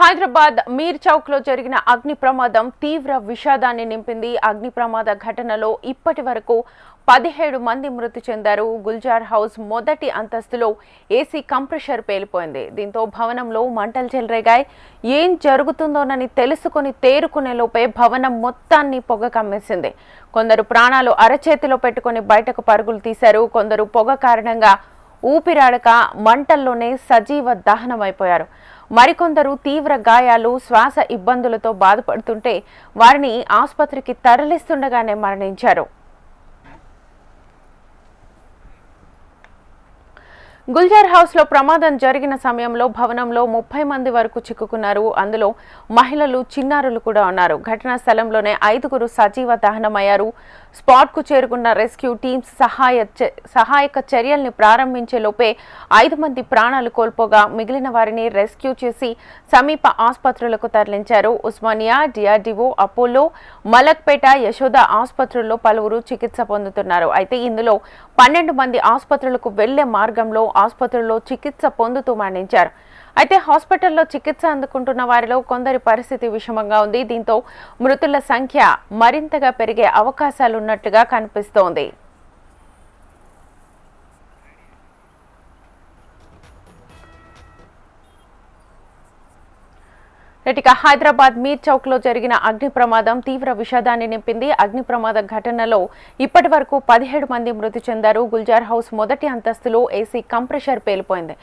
హైదరాబాద్ మీర్ చౌక్ లో జరిగిన అగ్ని ప్రమాదం తీవ్ర విషాదాన్ని నింపింది. అగ్ని ప్రమాద ఘటనలో ఇప్పటి వరకు 17 మంది మృతి చెందారు. గుల్జార్ హౌస్ మొదటి అంతస్తులో ఏసీ కంప్రెషర్ పేలిపోయింది. దీంతో భవనంలో మంటలు చెలరేగాయి. ఏం జరుగుతుందోనని తెలుసుకుని తేరుకునే లోపే భవనం మొత్తాన్ని పొగ కమ్మేసింది. కొందరు ప్రాణాలు అరచేతిలో పెట్టుకుని బయటకు పరుగులు తీశారు. కొందరు పొగ కారణంగా ఊపిరాడక మంటల్లోనే సజీవ దహనమైపోయారు. మరికొందరు తీవ్ర గాయాలు, శ్వాస ఇబ్బందులతో బాధపడుతుంటే వారిని ఆసుపత్రికి తరలిస్తుండగానే మరణించారు. గుల్జార్ హౌస్ లో ప్రమాదం జరిగిన సమయంలో భవనంలో 30 మంది వరకు చిక్కుకున్నారు. అందులో మహిళలు, చిన్నారులు కూడా ఉన్నారు. ఘటనా స్థలంలోనే 5గురు సజీవ దహనమయ్యారు. స్పాట్ కు చేరుకున్న రెస్క్యూ టీమ్స్ సహాయక చర్యల్ని ప్రారంభించే లోపే 5 మంది ప్రాణాలు కోల్పోగా మిగిలిన వారిని రెస్క్యూ చేసి సమీప ఆసుపత్రులకు తరలించారు. ఉస్మానియా, డిఆర్డీఓ, అపోలో, మలక్పేట, యశోద ఆసుపత్రుల్లో పలువురు చికిత్స పొందుతున్నారు. అయితే ఇందులో 12 మంది ఆసుపత్రులకు వెళ్లే మార్గంలో ఆసుపత్రుల్లో చికిత్స పొందుతూ మరణించారు. అయితే హాస్పిటల్లో చికిత్స అందుకుంటున్న వారిలో కొందరి పరిస్థితి విషమంగా ఉంది. దీంతో మృతుల సంఖ్య మరింతగా పెరిగే అవకాశాలున్నట్టుగా కనిపిస్తోంది. హైదరాబాద్ మీర్ చౌక్ లో జరిగిన అగ్ని ప్రమాదం తీవ్ర విషాదాన్ని నింపింది. అగ్ని ప్రమాద ఘటనలో ఇప్పటి వరకు 17 మంది మృతి చెందారు. గుల్జార్ హౌస్ మొదటి అంతస్తులో ఏసీ కంప్రెషర్ పేలిపోయింది.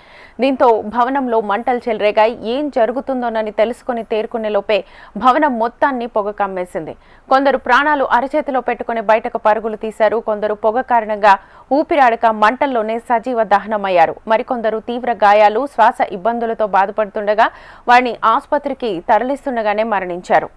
దీంతో భవనంలో మంటలు చెలరేగాయి. ఏం జరుగుతుందోనని తెలుసుకుని తేరుకునే లోపే భవనం మొత్తాన్ని పొగ కమ్మేసింది. కొందరు ప్రాణాలు అరచేతిలో పెట్టుకుని బయటకు పరుగులు తీశారు. కొందరు పొగ కారణంగా ఊపిరాడక మంటల్లోనే సజీవ దహనమయ్యారు. మరికొందరు తీవ్ర గాయాలు, శ్వాస ఇబ్బందులతో బాధపడుతుండగా వారిని ఆసుపత్రికి తరలిస్తుండగానే మరణించారు.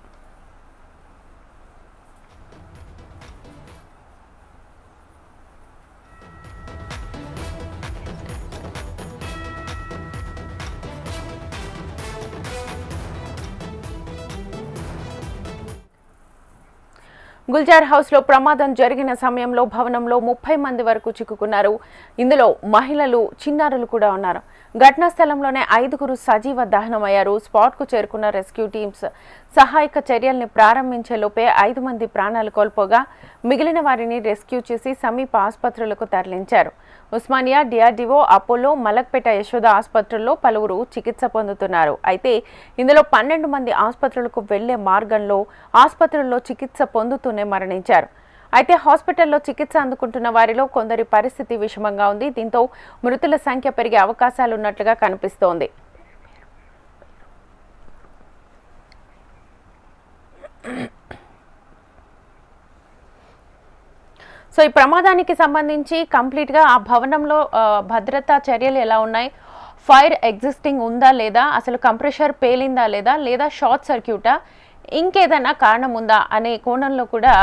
గుల్జార్ హౌస్ లో ప్రమాదం జరిగిన సమయంలో భవనంలో 30 మంది వరకు చిక్కుకున్నారు. ఇందులో మహిళలు, చిన్నారులు కూడా ఉన్నారు. ఘటనా స్థలంలోనే 5గురు సజీవ దహనమయ్యారు. స్పాట్ కు చేరుకున్న రెస్క్యూ టీమ్స్ సహాయక చర్యల్ని ప్రారంభించే లోపే 5 మంది ప్రాణాలు కోల్పోగా మిగిలిన వారిని రెస్క్యూ చేసి సమీప ఆసుపత్రులకు తరలించారు. ఉస్మానియా, డిఆర్డీఓ, అపోలో, మలక్పేట, యశోద ఆసుపత్రుల్లో పలువురు చికిత్స పొందుతున్నారు. అయితే ఇందులో 12 మంది ఆసుపత్రులకు వెళ్లే మార్గంలో ఆసుపత్రుల్లో చికిత్స పొందుతూనే మరణించారు. అయితే హాస్పిటల్లో చికిత్స అందుకుంటున్న వారిలో కొందరి పరిస్థితి విషమంగా ఉంది. దీంతో మృతుల సంఖ్య పెరిగే అవకాశాలున్నట్లుగా కనిపిస్తోంది. సో ఈ ప్రమాదానికి సంబంధించి కంప్లీట్ గా ఆ భవనంలో భద్రతా చర్యలు ఎలా ఉన్నాయి, ఫైర్ ఎగ్జిస్టింగ్ ఉందా లేదా, అసలు కంప్రెషర్ పేలిందా లేదా, లేదా షార్ట్ సర్క్యూటా, ఇంకేదైనా కారణం ఉందా అనే కోణంలో కూడా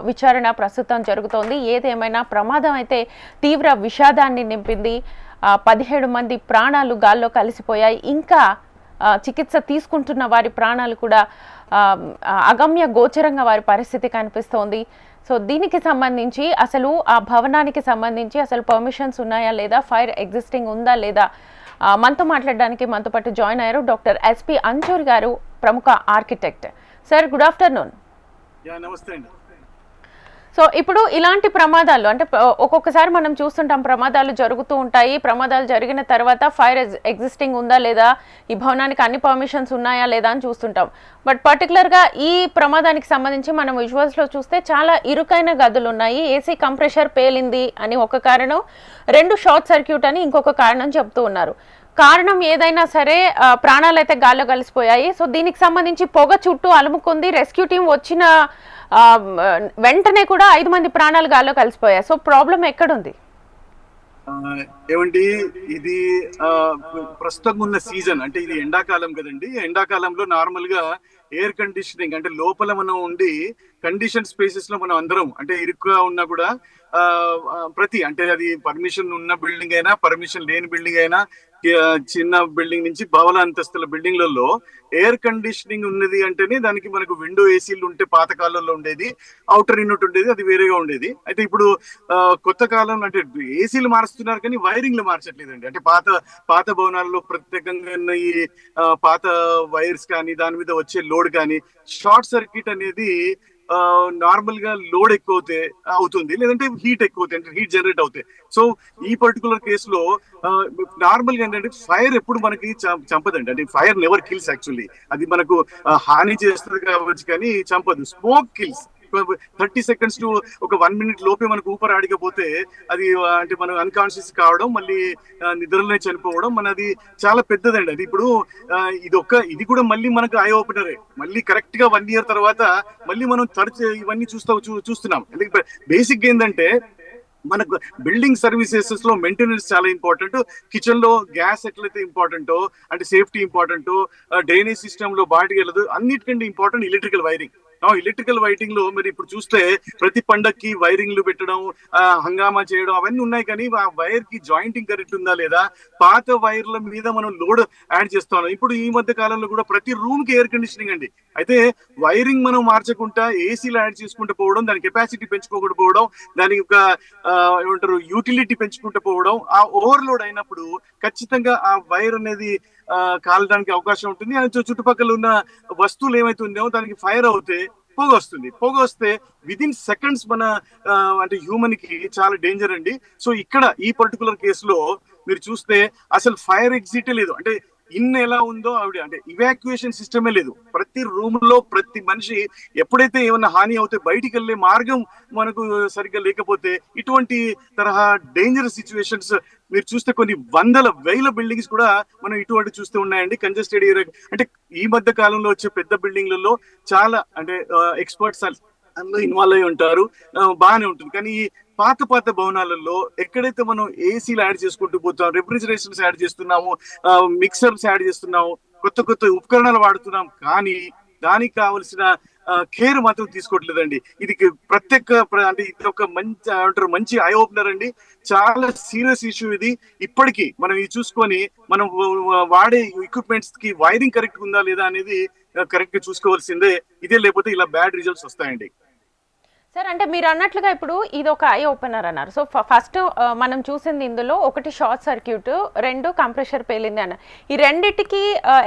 విచారణ ప్రస్తుతం జరుగుతోంది. ఏదేమైనా ప్రమాదం అయితే తీవ్ర విషాదాన్ని నింపింది. 17 మంది ప్రాణాలు గాల్లో కలిసిపోయాయి. ఇంకా చికిత్స తీసుకుంటున్న వారి ప్రాణాలు కూడా అగమ్య గోచరంగా వారి పరిస్థితి కనిపిస్తోంది. సో దీనికి సంబంధించి అసలు ఆ భవనానికి సంబంధించి అసలు పర్మిషన్స్ ఉన్నాయా లేదా, ఫైర్ ఎగ్జిస్టింగ్ ఉందా లేదా, మనతో మాట్లాడడానికి మనతో పాటు జాయిన్ అయ్యారు డాక్టర్ ఎస్పీ అంజూర్ గారు, ప్రముఖ ఆర్కిటెక్ట్. Sir, good afternoon. నమస్తే అండి. సో ఇప్పుడు ఇలాంటి ప్రమాదాలు అంటే ఒక్కొక్కసారి మనం చూస్తుంటాం, ప్రమాదాలు జరుగుతూ ఉంటాయి. ప్రమాదాలు జరిగిన తర్వాత ఫైర్ ఎగ్జిస్టింగ్ ఉందా లేదా, ఈ భవనానికి అన్ని పర్మిషన్స్ ఉన్నాయా లేదా అని చూస్తుంటాం. బట్ పర్టికులర్గా ఈ ప్రమాదానికి సంబంధించి మనం విజువల్స్లో చూస్తే చాలా ఇరుకైన గదులు ఉన్నాయి. ఏసీ కంప్రెషర్ పేలింది అని ఒక కారణం, 2 షార్ట్ సర్క్యూట్ అని ఇంకొక కారణం చెప్తూ ఉన్నారు. కారణం ఏదైనా సరే ప్రాణాలు అయితే గాల్లో కలిసిపోయాయి. సో దీనికి సంబంధించి పొగ చుట్టూ అలుముకుంది. రెస్క్యూ టీం వచ్చిన వెంటనే కూడా 5 మంది ప్రాణాలు గాల్లో కలిసిపోయాయి. సో ప్రాబ్లం ఎక్కడుంది? ఏమండి, ఇది ప్రస్తుతం ఉన్న సీజన్ అంటే ఇది ఎండాకాలం కదండి. ఎండాకాలంలో నార్మల్ గా ఎయిర్ కండిషనింగ్ అంటే లోపల మనం ఉండి కండిషన్ స్పేసెస్ లో మనం అందరం అంటే ఇరుక్కుగా ఉన్నా కూడా ప్రతి అంటే అది పర్మిషన్ ఉన్న బిల్డింగ్ అయినా పర్మిషన్ లేని బిల్డింగ్ అయినా చిన్న బిల్డింగ్ నుంచి బహుళ అంతస్తుల బిల్డింగ్లలో ఎయిర్ కండిషనింగ్ ఉన్నది అంటేనే దానికి మనకు విండో ఏసీలు ఉంటే పాత కాలంలో ఉండేది, అవుటర్ యూనిట్ ఉండేది, అది వేరేగా ఉండేది. అయితే ఇప్పుడు కొత్త కాలంలో అంటే ఏసీలు మారుస్తున్నారు కానీ వైరింగ్లు మార్చట్లేదండి. అంటే పాత పాత భవనాల్లో ప్రత్యేకంగా ఉన్న ఈ పాత వైర్స్ కానీ దాని మీద వచ్చే లోడ్ కానీ షార్ట్ సర్క్యూట్ అనేది నార్మల్ గా లోడ్ ఎక్కువ అవుతుంది, లేదంటే హీట్ ఎక్కువ అవుతుంది, అంటే హీట్ జనరేట్ అవుతాయి. సో ఈ పర్టికులర్ కేసులో నార్మల్ గా ఏంటంటే ఫైర్ ఎప్పుడు మనకి చంపదండి. అంటే ఫైర్ నెవర్ కిల్స్ యాక్చువల్లీ. అది మనకు హాని చేస్తుంది కావచ్చు కానీ చంపదు. Smoke kills. 30 సెకండ్స్ టు ఒక 1 మినిట్ లోపే మనకు ఊపర్ ఆడకపోతే అది అంటే మనం అన్కాన్షియస్ కావడం, మళ్ళీ నిద్రలోనే చనిపోవడం మనది చాలా పెద్దదండి. అది ఇప్పుడు ఇది కూడా మళ్ళీ మనకు ఐ ఓపెనరే. మళ్ళీ కరెక్ట్ గా 1 ఇయర్ తర్వాత మళ్ళీ మనం తరచు ఇవన్నీ చూస్తున్నాం. ఎందుకంటే బేసిక్ ఏంటంటే మనకు బిల్డింగ్ సర్వీసెస్ లో మెయింటెనెన్స్ చాలా ఇంపార్టెంట్. కిచెన్ లో గ్యాస్ ఎట్లయితే ఇంపార్టెంటో, అంటే సేఫ్టీ ఇంపార్టెంటో, డ్రైనేజ్ సిస్టమ్ లో బాటికి వెళ్ళదు, అన్నిటికంటే important electrical wiring. Electrical wiring లో మీరు ఇప్పుడు చూస్తే ప్రతి పండక్కి వైరింగ్లు పెట్టడం, హంగామా చేయడం అవన్నీ ఉన్నాయి. కానీ ఆ వైర్ కి జాయింటింగ్ కరెక్ట్ ఉందా లేదా, పాత వైర్ల మీద మనం లోడ్ యాడ్ చేస్తాం. ఇప్పుడు ఈ మధ్య కాలంలో కూడా ప్రతి రూమ్ కి ఎయిర్ కండిషనింగ్ అండి. అయితే వైరింగ్ మనం మార్చకుండా ఏసీలు యాడ్ చేసుకుంటూ పోవడం, దాని కెపాసిటీ పెంచుకోకుండా పోవడం, దానికి ఒక ఏమంటారు యూటిలిటీ పెంచుకుంటూ పోవడం, ఆ ఓవర్లోడ్ అయినప్పుడు ఖచ్చితంగా ఆ వైర్ అనేది కాలడానికి అవకాశం ఉంటుంది. చుట్టుపక్కల ఉన్న వస్తువులు ఏమైతే ఉన్నాయో దానికి ఫైర్ అవుతే పొగ వస్తుంది. పొగ వస్తే విదిన్ సెకండ్స్ మన అంటే హ్యూమన్ కి చాలా డేంజర్ అండి. సో ఇక్కడ ఈ పర్టికులర్ కేసులో మీరు చూస్తే అసలు ఫైర్ ఎగ్జిట్ లేదు. అంటే ఎలా ఉందో ఆవిడ అంటే ఇవాక్యుయేషన్ సిస్టమే లేదు. ప్రతి రూమ్ లో ప్రతి మనిషి ఎప్పుడైతే ఏమైనా హాని అవుతే బయటికి వెళ్ళే మార్గం మనకు సరిగ్గా లేకపోతే ఇటువంటి తరహా డేంజరస్ సిచ్యువేషన్స్ మీరు చూస్తే కొన్ని వందల వేల బిల్డింగ్స్ కూడా మనం ఇటువంటి చూస్తూ ఉన్నాయండి. కంజెస్టెడ్ ఏరియా అంటే ఈ మధ్య కాలంలో వచ్చే పెద్ద బిల్డింగ్లలో చాలా అంటే ఎక్స్పర్ట్స్ అందులో ఇన్వాల్వ్ అయి ఉంటారు, బాగానే ఉంటుంది. కానీ ఈ పాత పాత భవనాలలో ఎక్కడైతే మనం ఏసీలు యాడ్ చేసుకుంటూ పోతాం, రెఫ్రిజిరేషన్స్ యాడ్ చేస్తున్నాము, మిక్సర్స్ యాడ్ చేస్తున్నాము, కొత్త కొత్త ఉపకరణాలు వాడుతున్నాం, కానీ దానికి కావలసిన కేర్ మాత్రం తీసుకోవట్లేదండి. ఇది ప్రత్యేక అంటే ఇది ఒక మంచి అంటారు మంచి ఐ ఓపెనర్ అండి. చాలా సీరియస్ ఇష్యూ ఇది. ఇప్పటికీ మనం ఇది చూసుకొని మనం వాడే ఎక్విప్మెంట్స్ కి వైరింగ్ కరెక్ట్ ఉందా లేదా అనేది కరెక్ట్ గా చూసుకోవాల్సిందే. ఇదే లేకపోతే ఇలా బ్యాడ్ రిజల్ట్స్ వస్తాయండి. సార్ అంటే మీరు అన్నట్లుగా ఇప్పుడు ఇది ఒక ఐ ఓపెనర్ అన్నారు. సో ఫస్ట్ మనం చూసింది ఇందులో ఒకటి షార్ట్ సర్క్యూట్, 2 కంప్రెషర్ పేలింది అన్న. ఈ రెండిటికి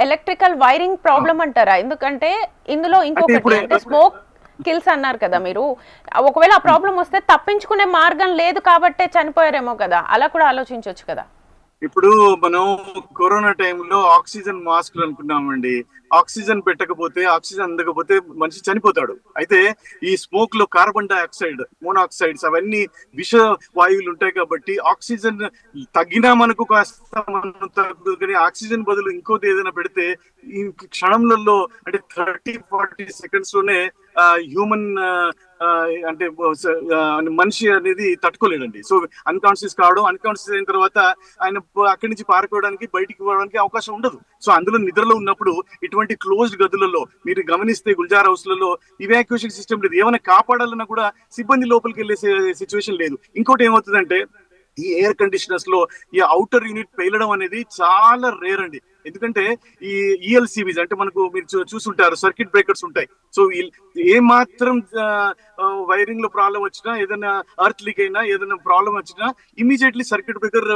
ఎలక్ట్రికల్ వైరింగ్ ప్రాబ్లం అంటారా? ఎందుకంటే ఇందులో ఇంకొకటి అంటే స్మోక్ కిల్స్ అన్నారు కదా మీరు. ఒకవేళ ఆ ప్రాబ్లం వస్తే తప్పించుకునే మార్గం లేదు కాబట్టే చనిపోయారేమో కదా, అలా కూడా ఆలోచించవచ్చు కదా. ఇప్పుడు మనం కరోనా టైంలో ఆక్సిజన్ మాస్క్లు అనుకున్నామండి. ఆక్సిజన్ పెట్టకపోతే, ఆక్సిజన్ అందకపోతే మనిషి చనిపోతాడు. అయితే ఈ స్మోక్ లో కార్బన్ డైఆక్సైడ్, మోనాక్సైడ్స్ అవన్నీ విష వాయువులు ఉంటాయి కాబట్టి ఆక్సిజన్ తగ్గినా మనకు కాస్త తగ్గుతుంది. కానీ ఆక్సిజన్ బదులు ఇంకోటి ఏదైనా పెడితే ఈ క్షణంలో అంటే 30-40 సెకండ్స్ లోనే హ్యూమన్ అంటే మనిషి అనేది తట్టుకోలేడండి. సో అన్కాన్షియస్ కావడం, అన్కాన్షియస్ అయిన తర్వాత ఆయన అక్కడి నుంచి పారిపోవడానికి బయటికి పోవడానికి అవకాశం ఉండదు. సో అందులో నిద్రలో ఉన్నప్పుడు ఇటువంటి క్లోజ్డ్ గదులలో మీరు గమనిస్తే గుల్జార్ హౌస్ లలో ఇవాక్యుయేషన్ సిస్టమ్ లేదు. ఏమైనా కాపాడాలన్నా కూడా సిబ్బంది లోపలికి వెళ్ళే సిచ్యువేషన్ లేదు. ఇంకోటి ఏమవుతుందంటే ఈ ఎయిర్ కండిషనర్స్ లో ఈ అవుటర్ యూనిట్ పేలడం అనేది చాలా రేర్ అండి. ఎందుకంటే ఈ ఈఎల్సివిస్ అంటే మనకు మీరు చూసుంటారు, సర్క్యూట్ బ్రేకర్స్ ఉంటాయి. సో ఏ మాత్రం వైరింగ్ లో ప్రాబ్లం వచ్చినా, ఏదైనా అర్త్ లీక్ అయినా, ఏదైనా ప్రాబ్లం వచ్చినా ఇమీడియట్లీ సర్క్యూట్ బ్రేకర్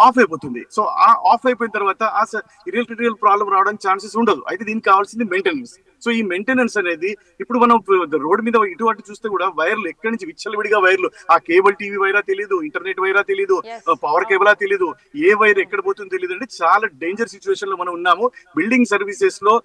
ఆఫ్ అయిపోతుంది. సో ఆ ఆఫ్ అయిపోయిన తర్వాత ఆ ఎలక్ట్రికల్ ప్రాబ్లం రావడానికి ఛాన్సెస్ ఉండదు. అయితే దీనికి కావాల్సింది మెయింటెనెన్స్. సో ఈ మెయింటెనెన్స్ అనేది ఇప్పుడు మనం రోడ్ మీద ఇటువంటి చూస్తే కూడా వైర్లు ఎక్కడి నుంచి విచ్చలవిడిగా వైర్లు, ఆ కేబుల్ టీవీ వైరా తెలియదు, ఇంటర్నెట్ వైరా తెలియదు, పవర్ కేబులా తెలియదు, ఏ వైర్ ఎక్కడ పోతుందో తెలియదు. అంటే చాలా డేంజర్ సిచ్యువేషన్ లో మనం ఉన్నాము. బిల్డింగ్ సర్వీసెస్ లో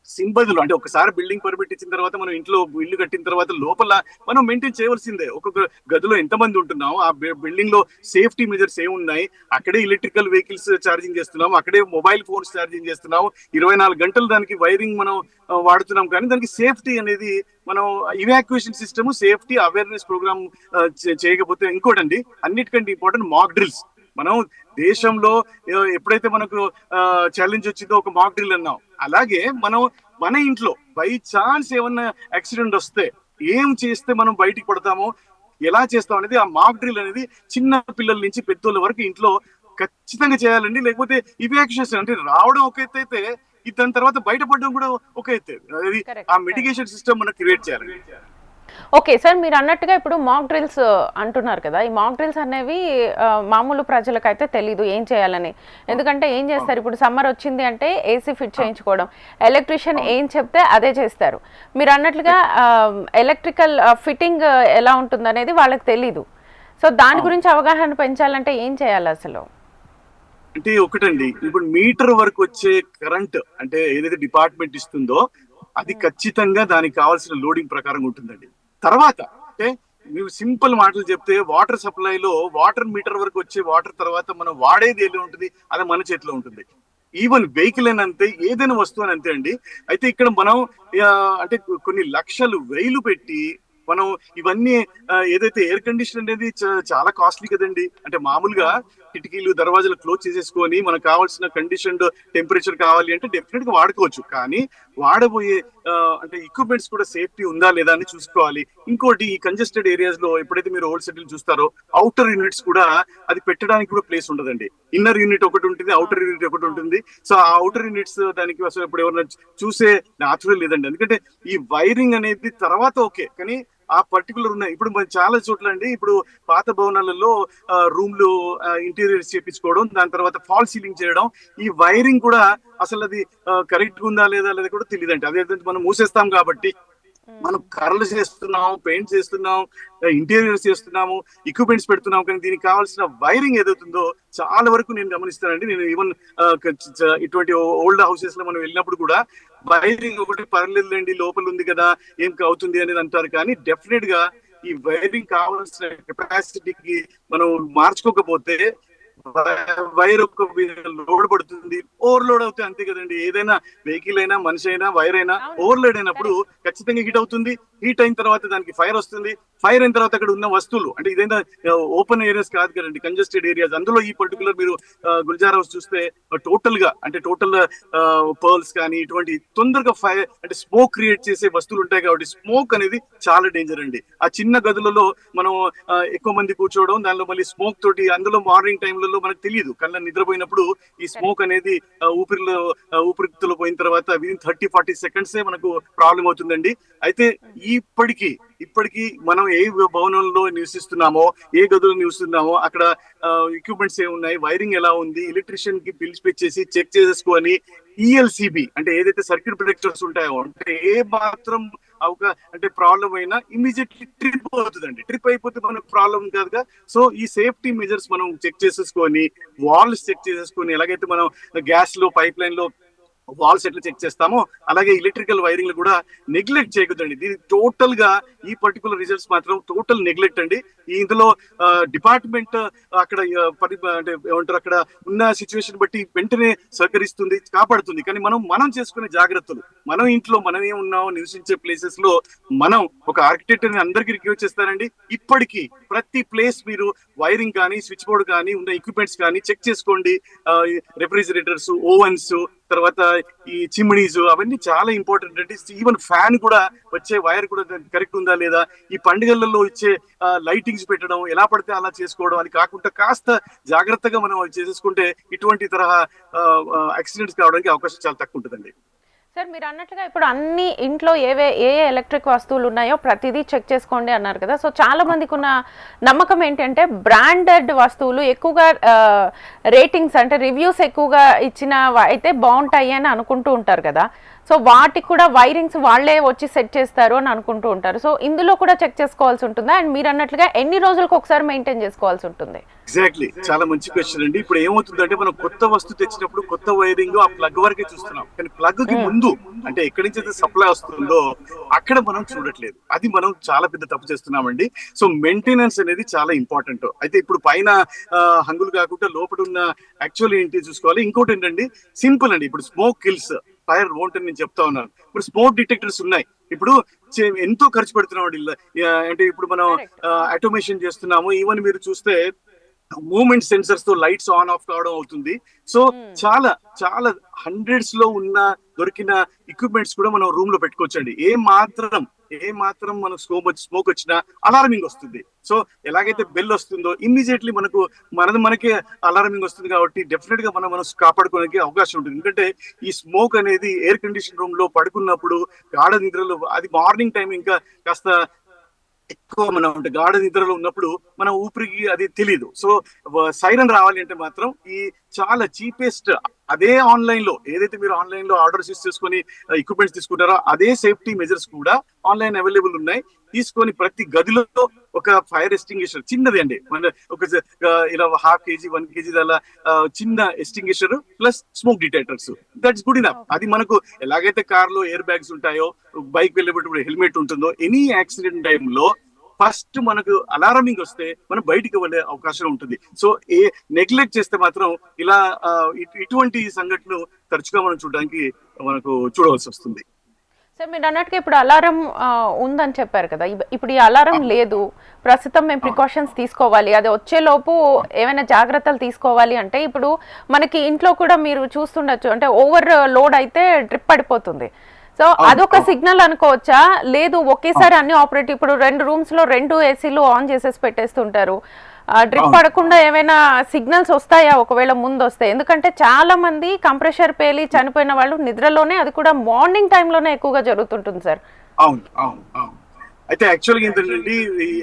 సింబదులు అంటే ఒకసారి బిల్డింగ్ పర్మిట్ ఇచ్చిన తర్వాత మనం ఇంట్లో ఇల్లు కట్టిన తర్వాత లోపల మనం మెయింటైన్ చేయవలసిందే. ఒక్కొక్క గదిలో ఎంతమంది ఉంటున్నాము, ఆ బిల్డింగ్ లో సేఫ్టీ మెజర్స్ ఏమున్నాయి, అక్కడే ఎలక్ట్రికల్ వెహికల్స్ ఛార్జింగ్ చేస్తున్నాం, అక్కడే మొబైల్ ఫోన్స్ ఛార్జింగ్ చేస్తున్నాం, 24 గంటలు దానికి వైరింగ్ మనం వాడుతున్నాం. కానీ దానికి సేఫ్టీ అనేది మనం evacuation system, safety awareness program చేయకపోతే ఇంకోటండి అన్నిటికంటే ఇంపార్టెంట్ మాక్ డ్రిల్స్. మనం దేశంలో ఎప్పుడైతే మనకు ఛాలెంజ్ వచ్చిందో ఒక మాక్ డ్రిల్ అన్నాం, అలాగే మనం మన ఇంట్లో బై ఛాన్స్ ఏమన్నా యాక్సిడెంట్ వస్తే ఏం చేస్తే మనం బయటికి పడతామో ఎలా చేస్తాం అనేది ఆ మాక్ డ్రిల్ అనేది చిన్న పిల్లల నుంచి పెద్దోళ్ళ వరకు ఇంట్లో ఖచ్చితంగా చేయాలండి. లేకపోతే ఇవాక్యుయేషన్ అంటే రావడం ఒక ఎత్తు అయితే దాని తర్వాత బయటపడడం కూడా ఒక ఎత్తు. అది ఆ కరెక్ట్. మిటిగేషన్ సిస్టమ్ మనం క్రియేట్ చేయాలండి. ఓకే సార్, మీరు అన్నట్టుగా ఇప్పుడు మాక్ డ్రిల్స్ అంటున్నారు కదా, ఈ మాక్ డ్రిల్స్ అనేవి మామూలు ప్రజలకైతే తెలీదు ఏం చేయాలని. ఎందుకంటే ఏం చేస్తారు, ఇప్పుడు సమ్మర్ వచ్చింది అంటే ఏసీ ఫిట్ చేయించుకోవడం, ఎలక్ట్రీషియన్ ఏం చెప్తే అదే చేస్తారు. మీరు అన్నట్లుగా ఎలక్ట్రికల్ ఫిట్టింగ్ ఎలా ఉంటుంది అనేది వాళ్ళకి తెలీదు. సో దాని గురించి అవగాహన పెంచాలంటే ఏం చేయాలి అసలు? అంటే ఒకటండి, ఇప్పుడు మీటర్ వరకు వచ్చే కరెంట్ అంటే ఏదైతే డిపార్ట్మెంట్ ఇస్తుందో అది ఖచ్చితంగా దానికి కావాల్సిన లోడింగ్ ప్రకారం ఉంటుందండి. తర్వాత అంటే మీరు సింపుల్ మాటలు చెప్తే వాటర్ సప్లైలో వాటర్ మీటర్ వరకు వచ్చే వాటర్ తర్వాత మనం వాడేది ఎలా ఉంటుంది అది మన చేతిలో ఉంటుంది. ఈవెన్ వెహికల్ అని అంతే, ఏదైనా వస్తువు అని అంతే అండి. అయితే ఇక్కడ మనం అంటే కొన్ని లక్షలు వేలు పెట్టి మనం ఇవన్నీ ఏదైతే ఎయిర్ కండిషన్ అనేది చాలా కాస్ట్లీ కదండి. అంటే మామూలుగా కిటికీలు దర్వాజాలు క్లోజ్ చేసేసుకొని మనకు కావాల్సిన కండిషన్ టెంపరేచర్ కావాలి అంటే డెఫినెట్ గా వాడుకోవచ్చు. కానీ వాడబోయే అంటే ఎక్విప్మెంట్స్ కూడా సేఫ్టీ ఉందా లేదా అని చూసుకోవాలి. ఇంకోటి ఈ కంజెస్టెడ్ ఏరియాస్ లో ఎప్పుడైతే మీరు ఓల్డ్ సిటీలు చూస్తారో అవుటర్ యూనిట్స్ కూడా అది పెట్టడానికి కూడా ప్లేస్ ఉండదండి. ఇన్నర్ యూనిట్ ఒకటి ఉంటుంది, అవుటర్ యూనిట్ ఒకటి ఉంటుంది. సో ఆ అవుటర్ యూనిట్స్ దానికి అసలు ఇప్పుడు ఎవరైనా చూసే న్యాచురల్ లేదండి. ఎందుకంటే ఈ వైరింగ్ అనేది తర్వాత ఓకే, కానీ ఆ పర్టికులర్ ఉన్నాయి. ఇప్పుడు చాలా చోట్ల అండి, ఇప్పుడు పాత భవనాలలో రూమ్లు ఇంటీరియర్స్ చేపించుకోవడం, దాని తర్వాత ఫాల్ సీలింగ్ చేయడం, ఈ వైరింగ్ కూడా అసలు అది కరెక్ట్ గా ఉందా లేదా లేదా కూడా తెలియదండి. అదే మనం మూసేస్తాం కాబట్టి మనం కర్రలు చేస్తున్నాం, పెయింట్ చేస్తున్నాం, ఇంటీరియర్స్ చేస్తున్నాము, ఎక్విప్మెంట్స్ పెడుతున్నాం, కానీ దీనికి కావాల్సిన వైరింగ్ ఏదవుతుందో చాలా వరకు నేను గమనిస్తానండి. నేను ఈవెన్ ఇటువంటి ఓల్డ్ హౌసెస్ లో మనం వెళ్ళినప్పుడు కూడా వైరింగ్ ఒకటి పర్లేదులేండి లోపల ఉంది కదా ఏం అవుతుంది అనేది అంటారు. కానీ డెఫినెట్ గా ఈ వైరింగ్ కావాల్సిన కెపాసిటీకి మనం మార్చుకోకపోతే వైర్ ఒక లోడ్ పడుతుంది, ఓవర్లోడ్ అవుతే అంతే కదండి. ఏదైనా వెహికల్ అయినా మనిషి అయినా వైర్ అయినా ఓవర్లోడ్ అయినప్పుడు ఖచ్చితంగా హీట్ అవుతుంది. హీట్ అయిన తర్వాత దానికి ఫైర్ వస్తుంది. ఫైర్ అయిన తర్వాత అక్కడ ఉన్న వస్తువులు అంటే ఇదైనా ఓపెన్ ఏరియాస్ కాదు కదండి, కంజెస్టెడ్ ఏరియాస్. అందులో ఈ పర్టికులర్ మీరు గుల్జార్ హౌస్ చూస్తే టోటల్ గా అంటే టోటల్ పర్ల్స్ కానీ ఇటువంటి తొందరగా ఫైర్ అంటే స్మోక్ క్రియేట్ చేసే వస్తువులు ఉంటాయి కాబట్టి స్మోక్ అనేది చాలా డేంజర్ అండి. ఆ చిన్న గదులలో మనం ఎక్కువ మంది కూర్చోవడం, దానిలో మళ్ళీ స్మోక్ తోటి, అందులో మార్నింగ్ టైంలలో మనకు తెలియదు, కళ్ళ నిద్రపోయినప్పుడు ఈ స్మోక్ అనేది ఊపిరితిత్తులో పోయిన తర్వాత విదిన్ 30-40 సెకండ్సే మనకు ప్రాబ్లం అవుతుందండి. అయితే ఇప్పటికీ మనం ఏ భవనంలో నివసిస్తున్నామో, ఏ గదుల్లో నివసిస్తున్నామో అక్కడ ఎక్విప్మెంట్స్ ఏమున్నాయి, వైరింగ్ ఎలా ఉంది, ఎలక్ట్రీషియన్ కి పిలిచి చెక్ చేసేసుకొని ఈఎల్సిబి అంటే ఏదైతే సర్క్యూట్ బ్రేకర్స్ ఉంటాయో అంటే ఏ మాత్రం అంటే ప్రాబ్లం అయినా ఇమీడియట్లీ ట్రిప్ అవుతుందండి. ట్రిప్ అయిపోతే మనకు ప్రాబ్లం కాదుగా. సో ఈ సేఫ్టీ మెజర్స్ మనం చెక్ చేసేసుకొని, వాల్స్ చెక్ చేసేసుకొని, ఎలాగైతే మనం గ్యాస్ లో పైప్ లైన్ లో వాల్స్ ఎట్లా చెక్ చేస్తామో అలాగే ఎలక్ట్రికల్ వైరింగ్ కూడా నెగ్లెక్ట్ చేయకూడదండి. దీని టోటల్ గా ఈ పర్టికులర్ రిజల్ట్స్ మాత్రం టోటల్ నెగ్లెక్ట్ అండి. ఇందులో డిపార్ట్మెంట్ అక్కడ అంటే ఏమంటారు అక్కడ ఉన్న సిచ్యువేషన్ బట్టి వెంటనే సహకరిస్తుంది, కాపాడుతుంది. కానీ మనం చేసుకునే జాగ్రత్తలు, మనం ఇంట్లో మనం ఏమున్నామో నివసించే ప్లేసెస్ లో మనం ఒక ఆర్కిటెక్ట్ ని అందరికీ రిక్వెస్ట్ చేస్తానండి. ఇప్పటికీ ప్రతి ప్లేస్ మీరు వైరింగ్ కానీ స్విచ్ బోర్డ్ కానీ ఉన్న ఎక్విప్మెంట్స్ కానీ చెక్ చేసుకోండి. రెఫ్రిజిరేటర్స్, ఓవెన్స్, తర్వాత ఈ చిమ్నీస్ అవన్నీ చాలా ఇంపార్టెంట్ అండి. ఈవెన్ ఫ్యాన్ కూడా వచ్చే వైర్ కూడా కరెక్ట్ ఉందా లేదా, ఈ పండుగలలో ఇచ్చే లైటింగ్స్ పెట్టడం ఎలా పడితే అలా చేసుకోవడం అది కాకుండా కాస్త జాగ్రత్తగా మనం చేసేసుకుంటే ఇటువంటి తరహా యాక్సిడెంట్స్ కావడానికి అవకాశం చాలా తక్కువ ఉంటుందండి. సార్, మీరు అన్నట్లుగా ఇప్పుడు అన్ని ఇంట్లో ఏ ఎలక్ట్రిక్ వస్తువులు ఉన్నాయో ప్రతిదీ చెక్ చేసుకోండి అన్నారు కదా. సో చాలా మందికి ఉన్న నమ్మకం ఏంటంటే బ్రాండెడ్ వస్తువులు ఎక్కువగా రేటింగ్స్ అంటే రివ్యూస్ ఎక్కువగా ఇచ్చిన అయితే బాగుంటాయి అని అనుకుంటూ ఉంటారు కదా. సో వాటికి కూడా వైరింగ్స్ వాళ్ళే వచ్చి సెట్ చేస్తారు అని అనుకుంటూ ఉంటారు. సో ఇందులో కూడా చెక్ చేసుకోవాల్సి ఉంటుందా? అండ్ మీరు అన్నట్లుగా ఎన్ని రోజులకు ఒకసారి మెయింటైన్ చేసుకోవాల్సి ఉంటుంది? ఎగ్జాక్ట్లీ, చాలా మంచి క్వశ్చన్ అండి. ఇప్పుడు ఏమవుతుందంటే మనం కొత్త వస్తువు తెచ్చినప్పుడు కొత్త వైరింగ్ ఆ ప్లగ్ వరకే చూస్తున్నాం, కానీ ప్లగ్ కి ముందు అంటే ఎక్కడి నుంచి అయితే సప్లై వస్తుందో అక్కడ మనం చూడట్లేదు. అది మనం చాలా పెద్ద తప్పు చేస్తున్నామండి. సో మెయింటెనెన్స్ అనేది చాలా ఇంపార్టెంట్. అయితే ఇప్పుడు పైన హంగులు కాకుండా లోపల ఉన్న యాక్చువల్ ఏంటి చూసుకోవాలి. ఇంకోటి ఏంటండి, సింపుల్ అండి. ఇప్పుడు స్మోక్ కిల్స్, ఫైర్ వోంట్ అని నేను చెప్తా ఉన్నాను. ఇప్పుడు స్మోక్ డిటెక్టర్స్ ఉన్నాయి. ఇప్పుడు ఎంతో ఖర్చు పెడుతున్నాం అంటే ఇప్పుడు మనం ఆటోమేషన్ చేస్తున్నాము. ఈవెన్ మీరు చూస్తే మూమెంట్ సెన్సర్స్ తో లైట్స్ ఆన్ ఆఫ్ కావడం అవుతుంది. సో చాలా హండ్రెడ్స్ లో ఉన్న దొరికిన ఎక్విప్మెంట్స్ కూడా మనం రూమ్ లో పెట్టుకోవచ్చండి. ఏ మాత్రం ఏ మాత్రం మనకు స్మోక్ వచ్చినా అలారమింగ్ వస్తుంది. సో ఎలాగైతే బెల్ వస్తుందో ఇమ్మీడియట్లీ మనకే అలారమింగ్ వస్తుంది. కాబట్టి డెఫినెట్ గా మనం కాపాడుకోవడానికి అవకాశం ఉంటుంది. ఎందుకంటే ఈ స్మోక్ అనేది ఎయిర్ కండిషన్ రూమ్ లో పడుకున్నప్పుడు గాఢ నిద్రలో, అది మార్నింగ్ టైం ఇంకా కాస్త ఎక్కువ మనం అంటే గాఢ నిద్రలో ఉన్నప్పుడు మన ఊపిరికి అది తెలియదు. సో సైరన్ రావాలి అంటే మాత్రం ఈ చాలా చీపెస్ట్, అదే ఆన్లైన్ లో ఏదైతే మీరు ఆన్లైన్ లో ఆర్డర్స్ చేసుకొని ఎక్విప్మెంట్స్ తీసుకుంటారో అదే సేఫ్టీ మెజర్స్ కూడా ఆన్లైన్ అవైలబుల్ ఉన్నాయి. తీసుకొని ప్రతి గదిలో ఒక ఫైర్ ఎస్టింగ్విషర్ చిన్నది అండి, మన ఒక ఇలా 1/2 kg 1 kg అలా చిన్న extinguisher plus smoke detectors, that's good enough. అది మనకు ఎలాగైతే కార్ లో ఎయిర్ బ్యాగ్స్ ఉంటాయో, బైక్ వెళ్ళేటప్పుడు హెల్మెట్ ఉంటుందో, ఎనీ యాక్సిడెంట్ టైంలో ఫస్ట్ మనకు అలారమింగ్ వస్తే మనం బయటికి వెళ్ళే అవకాశం ఉంటుంది. సో నెగ్లెక్ట్ చేస్తే మాత్రం ఇలా ఇటువంటి సంఘటనలు తరచుగా మనం చూడవలసి వస్తుంది. సార్ మీరు అన్నట్టుగా ఇప్పుడు అలారం ఉందని చెప్పారు కదా, ఇప్పుడు ఈ అలారం లేదు, ప్రస్తుతం మేము ప్రికాషన్స్ తీసుకోవాలి, అది వచ్చేలోపు ఏమైనా జాగ్రత్తలు తీసుకోవాలి అంటే ఇప్పుడు మనకి ఇంట్లో కూడా మీరు చూస్తుండొచ్చు, అంటే ఓవర్ లోడ్ అయితే డ్రిప్ పడిపోతుంది. సో అదొక సిగ్నల్ అనుకోవచ్చా? లేదు ఒకేసారి అన్ని ఆపరేట్, ఇప్పుడు 2 rooms లో 2 ACలు ఆన్ చేసేసి పెట్టేస్తుంటారు, డ్రిప్ పడకుండా ఏమైనా సిగ్నల్స్ వస్తాయా ఒకవేళ ముందు వస్తే? ఎందుకంటే చాలా మంది కంప్రెషర్ పేలి చనిపోయిన వాళ్ళు నిద్రలోనే, అది కూడా మార్నింగ్ టైంలోనే ఎక్కువగా జరుగుతుంటుంది సార్. అవును అవును అవును. అయితే యాక్చువల్గా ఏంటంటే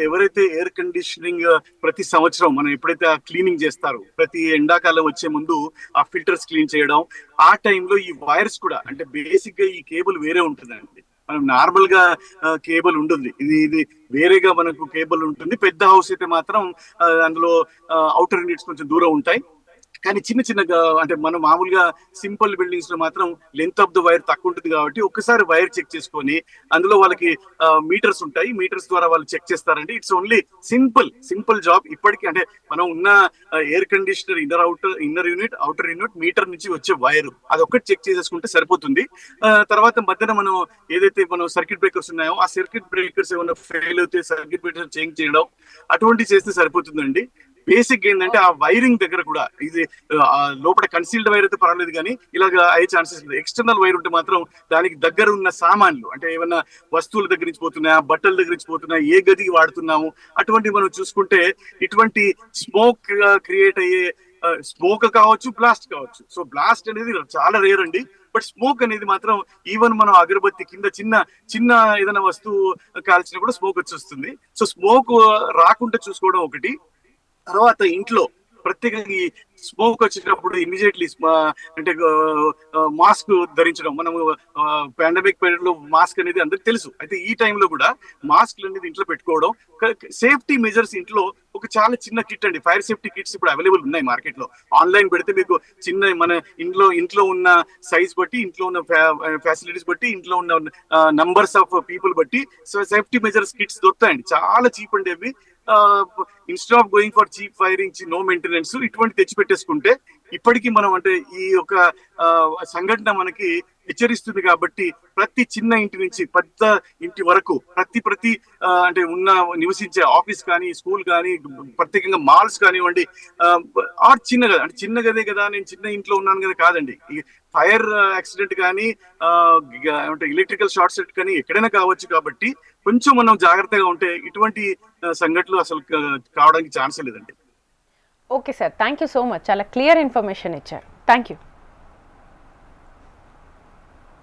ఎవరైతే ఎయిర్ కండిషనింగ్ ప్రతి సంవత్సరం మనం ఎప్పుడైతే క్లీనింగ్ చేస్తారో, ప్రతి ఎండాకాలం వచ్చే ముందు ఆ ఫిల్టర్స్ క్లీన్ చేయడం, ఆ టైంలో ఈ వైర్స్ కూడా, అంటే బేసిక్ గా ఈ కేబుల్ వేరే ఉంటుందండి. మనం నార్మల్ గా కేబుల్ ఉంటుంది, ఇది వేరేగా మనకు కేబుల్ ఉంటుంది. పెద్ద హౌస్ అయితే మాత్రం అందులో అవుటర్ యూనిట్స్ కొంచెం దూరం ఉంటాయి. కానీ చిన్నగా అంటే మనం మామూలుగా సింపుల్ బిల్డింగ్స్ లో మాత్రం లెంత్ ఆఫ్ ద వైర్ తక్కువ ఉంటుంది. కాబట్టి ఒక్కసారి వైర్ చెక్ చేసుకొని, అందులో వాళ్ళకి మీటర్స్ ఉంటాయి, మీటర్స్ ద్వారా వాళ్ళు చెక్ చేస్తారండి. It's only simple job. ఇప్పటికీ అంటే మనం ఉన్న air conditioner inner unit, outer unit, meter నుంచి వచ్చే వైర్, అదొక్కటి చెక్ చేసేసుకుంటే సరిపోతుంది. తర్వాత మధ్యన మనం ఏదైతే మనం సర్క్యూట్ బ్రేకర్స్ ఉన్నాయో, ఆ సర్క్యూట్ బ్రేకర్స్ ఏమైనా ఫెయిల్ అయితే సర్క్యూట్ బ్రేకర్ చేంజ్ చేయడం, అటువంటి చేస్తే సరిపోతుందండి. బేసిక్ ఏంటంటే ఆ వైరింగ్ దగ్గర కూడా, ఇది లోపల కన్సీల్డ్ వైర్ అయితే పర్వాలేదు, కానీ ఇలాగ అయ్యే ఛాన్సెస్ ఉంది. ఎక్స్టర్నల్ వైర్ ఉంటే మాత్రం దానికి దగ్గర ఉన్న సామాన్లు, అంటే ఏమన్నా వస్తువుల దగ్గర నుంచి పోతున్నాయా, బట్టల దగ్గర నుంచి పోతున్నాయా, ఏ గదికి వాడుతున్నాము, అటువంటి మనం చూసుకుంటే ఇటువంటి స్మోక్ క్రియేట్ అయ్యే, స్మోక్ కావచ్చు, బ్లాస్ట్ కావచ్చు. సో బ్లాస్ట్ అనేది చాలా రేర్ అండి. బట్ స్మోక్ అనేది మాత్రం ఈవెన్ మనం అగరబత్తి కింద చిన్న ఏదైనా వస్తువు కాల్చినా కూడా స్మోక్ వచ్చేస్తుంది. సో స్మోక్ రాకుండా చూసుకోవడం ఒకటి. తర్వాత ఇంట్లో ప్రత్యేకంగా ఈ స్మోక్ వచ్చేటప్పుడు ఇమీడియట్లీ అంటే మాస్క్ ధరించడం. మనము పాండమిక్ పీరియడ్ లో మాస్క్ అనేది అందరికి తెలుసు. అయితే ఈ టైంలో కూడా మాస్క్ అనేది ఇంట్లో పెట్టుకోవడం, సేఫ్టీ మెజర్స్ ఇంట్లో ఒక చాలా చిన్న కిట్ అండి, ఫైర్ సేఫ్టీ కిట్స్ ఇప్పుడు అవైలబుల్ ఉన్నాయి మార్కెట్ లో. ఆన్లైన్ పెడితే మీకు చిన్న మన ఇంట్లో ఉన్న సైజ్ బట్టి, ఇంట్లో ఉన్న ఫెసిలిటీస్ బట్టి, ఇంట్లో ఉన్న నంబర్స్ ఆఫ్ పీపుల్ బట్టి సేఫ్టీ మెజర్స్ కిట్స్ దొరుకుతాయండి, చాలా చీప్ అండి అవి. Instead of going for cheap firing, no maintenance, ఇటువంటి తెచ్చి పెట్టేసుకుంటే ఇప్పటికీ మనం అంటే ఈ యొక్క సంఘటన మనకి హెచ్చరిస్తుంది. కాబట్టి ప్రతి చిన్న ఇంటి నుంచి పెద్ద ఇంటి వరకు ప్రతి అంటే నివసించే ఆఫీస్ కానీ, స్కూల్ కానీ, ప్రత్యేకంగా మాల్స్ కానివ్వండి, చిన్నగా అంటే చిన్న గదే కదా, నేను చిన్న ఇంట్లో ఉన్నాను కదా కాదండి. ఫైర్ యాక్సిడెంట్ కానీ, అంటే ఎలక్ట్రికల్ షార్ట్ సర్క్యూట్ కానీ ఎక్కడైనా కావచ్చు. కాబట్టి కొంచెం మనం జాగ్రత్తగా ఉంటే ఇటువంటి సంఘటనలు అసలు కావడానికి ఛాన్సే లేదండి. Okay sir, thank you so much, చాలా క్లియర్ ఇన్ఫర్మేషన్ ఇచ్చారు. Thank you.